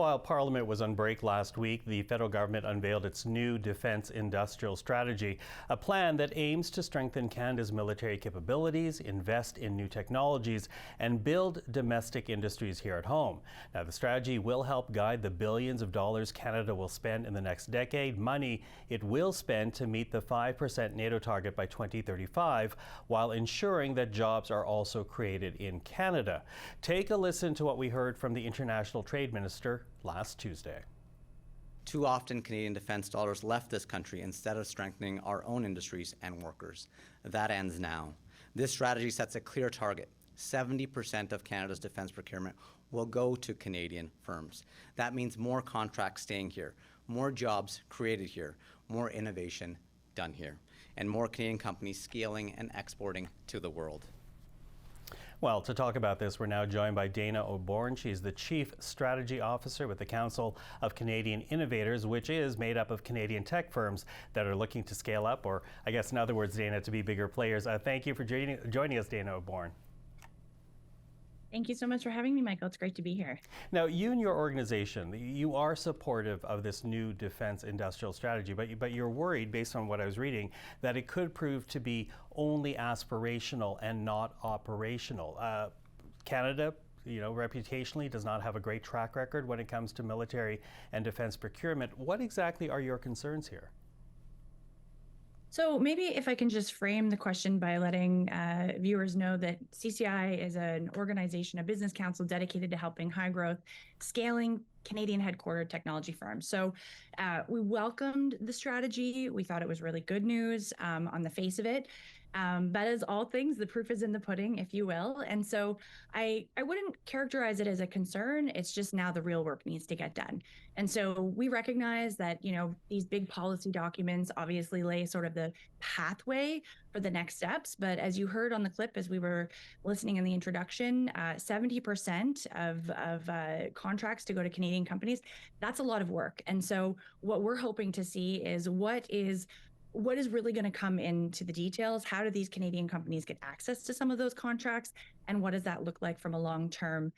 While Parliament was on break last week, the federal government unveiled its new defence industrial strategy, a plan that aims to strengthen Canada's military capabilities, invest in new technologies, and build domestic industries here at home. Now, the strategy will help guide the billions of dollars Canada will spend in the next decade, money it will spend to meet the 5% NATO target by 2035, while ensuring that jobs are also created in Canada. Take a listen to what we heard from the International Trade Minister last Tuesday. Too often, Canadian defence dollars left this country instead of strengthening our own industries and workers. That ends now. This strategy sets a clear target. 70% of Canada's defence procurement will go to Canadian firms. That means more contracts staying here, more jobs created here, more innovation done here, and more Canadian companies scaling and exporting to the world. Well, to talk about this, we're now joined by Dana O'Born. She's the Chief Strategy Officer with the Council of Canadian Innovators, which is made up of Canadian tech firms that are looking to scale up, or I guess in other words, Dana, to be bigger players. Thank you for joining us, Dana O'Born. Thank you so much for having me, Michael. It's great to be here. Now, you and your organization, you are supportive of this new defense industrial strategy, but you're worried, based on what I was reading, that it could prove to be only aspirational and not operational. Canada, reputationally does not have a great track record when it comes to military and defense procurement. What exactly are your concerns here? So maybe if I can just frame the question by letting viewers know that CCI is an organization, a business council dedicated to helping high growth, scaling Canadian headquartered technology firms. So we welcomed the strategy. We thought it was really good news on the face of it. But as all things, the proof is in the pudding, if you will. And so I wouldn't characterize it as a concern. It's just now the real work needs to get done. And so we recognize that, these big policy documents obviously lay sort of the pathway for the next steps. But as you heard on the clip, as we were listening in the introduction, 70% of contracts to go to Canadian companies, that's a lot of work. And so what we're hoping to see is what is really going to come into the details. How do these Canadian companies get access to some of those contracts? And what does that look like from a long-term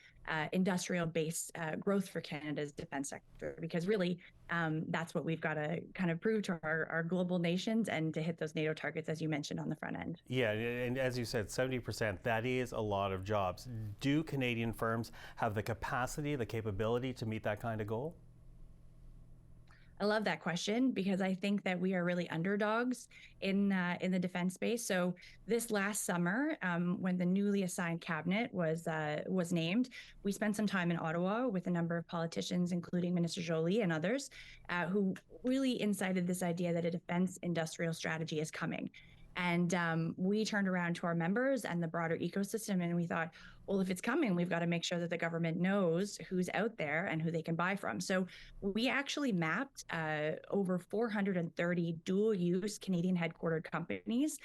industrial base growth for Canada's defense sector? Because really, that's what we've got to kind of prove to our global nations and to hit those NATO targets, as you mentioned on the front end. Yeah, and as you said, 70%, that is a lot of jobs. Do Canadian firms have the capacity, the capability to meet that kind of goal? I love that question because I think that we are really underdogs in the defense space. So this last summer, when the newly assigned cabinet was named, we spent some time in Ottawa with a number of politicians, including Minister Joly and others, who really incited this idea that a defense industrial strategy is coming. And we turned around to our members and the broader ecosystem, and we thought, well, if it's coming, we've got to make sure that the government knows who's out there and who they can buy from. So we actually mapped over 430 dual-use Canadian headquartered companies,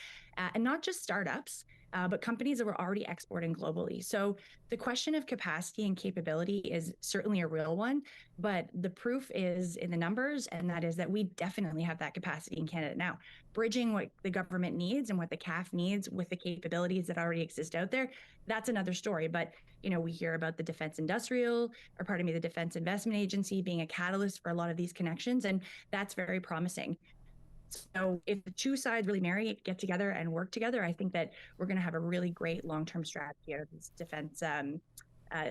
and not just startups, but companies that were already exporting globally. So the question of capacity and capability is certainly a real one, but the proof is in the numbers, and that is that we definitely have that capacity in Canada now. Bridging what the government needs and what the CAF needs with the capabilities that already exist out there, that's another story. But, we hear about the the Defense Investment Agency being a catalyst for a lot of these connections, and that's very promising. So if the two sides really get together and work together, I think that we're going to have a really great long-term strategy out of this defense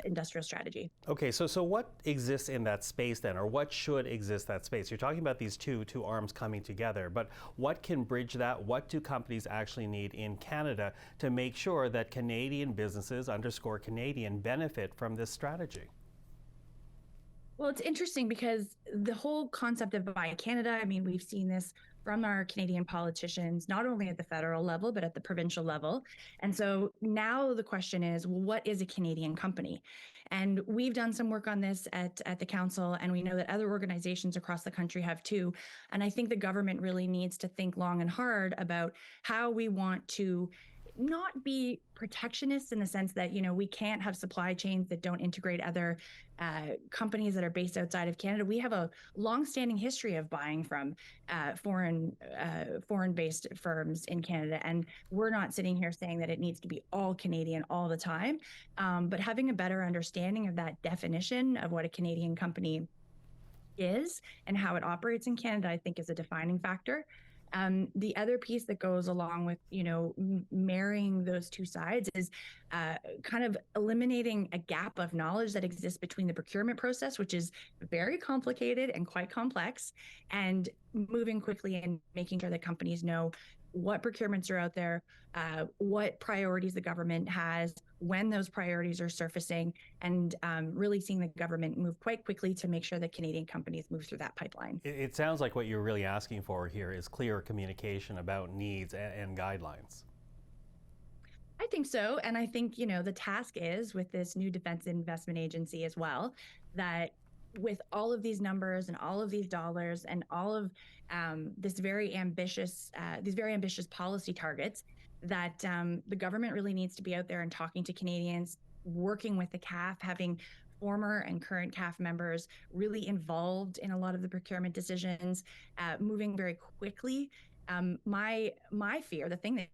industrial strategy. Okay, so what exists in that space then, or what should exist that space? You're talking about these two arms coming together, but what can bridge that? What do companies actually need in Canada to make sure that Canadian businesses, _Canadian, benefit from this strategy? Well, it's interesting because the whole concept of Buy Canada, we've seen this from our Canadian politicians, not only at the federal level, but at the provincial level. And so now the question is, well, what is a Canadian company? And we've done some work on this at the council, and we know that other organizations across the country have too. And I think the government really needs to think long and hard about how we want to not be protectionist in the sense that, we can't have supply chains that don't integrate other companies that are based outside of Canada. We have a long-standing history of buying from foreign-based firms in Canada, and we're not sitting here saying that it needs to be all Canadian all the time, but having a better understanding of that definition of what a Canadian company is and how it operates in Canada, I think, is a defining factor. The other piece that goes along with, marrying those two sides is kind of eliminating a gap of knowledge that exists between the procurement process, which is very complicated and quite complex, and moving quickly and making sure that companies know what procurements are out there, what priorities the government has, when those priorities are surfacing, and really seeing the government move quite quickly to make sure that Canadian companies move through that pipeline. It sounds like what you're really asking for here is clear communication about needs and guidelines. I think so. And I think, the task is with this new Defense Investment Agency as well, that with all of these numbers and all of these dollars and all of these very ambitious policy targets, that the government really needs to be out there and talking to Canadians, working with the CAF, having former and current CAF members really involved in a lot of the procurement decisions, moving very quickly. My fear, the thing that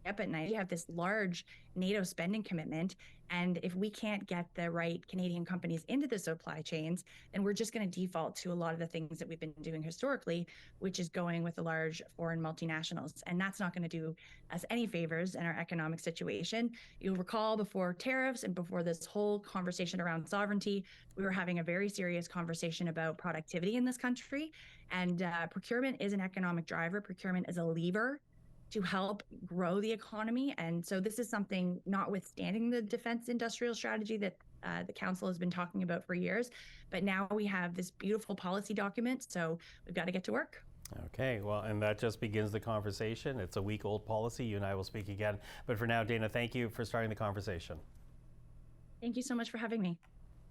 up at night, we have this large NATO spending commitment, and if we can't get the right Canadian companies into the supply chains, then we're just going to default to a lot of the things that we've been doing historically, which is going with the large foreign multinationals, and that's not going to do us any favors in our economic situation. You'll recall before tariffs and before this whole conversation around sovereignty, we were having a very serious conversation about productivity in this country, and procurement is an economic driver. Procurement is a lever to help grow the economy. And so this is something, notwithstanding the defense industrial strategy that the council has been talking about for years, but now we have this beautiful policy document, so we've got to get to work. Okay, well, and that just begins the conversation. It's a week-old policy. You and I will speak again. But for now, Dana, thank you for starting the conversation. Thank you so much for having me.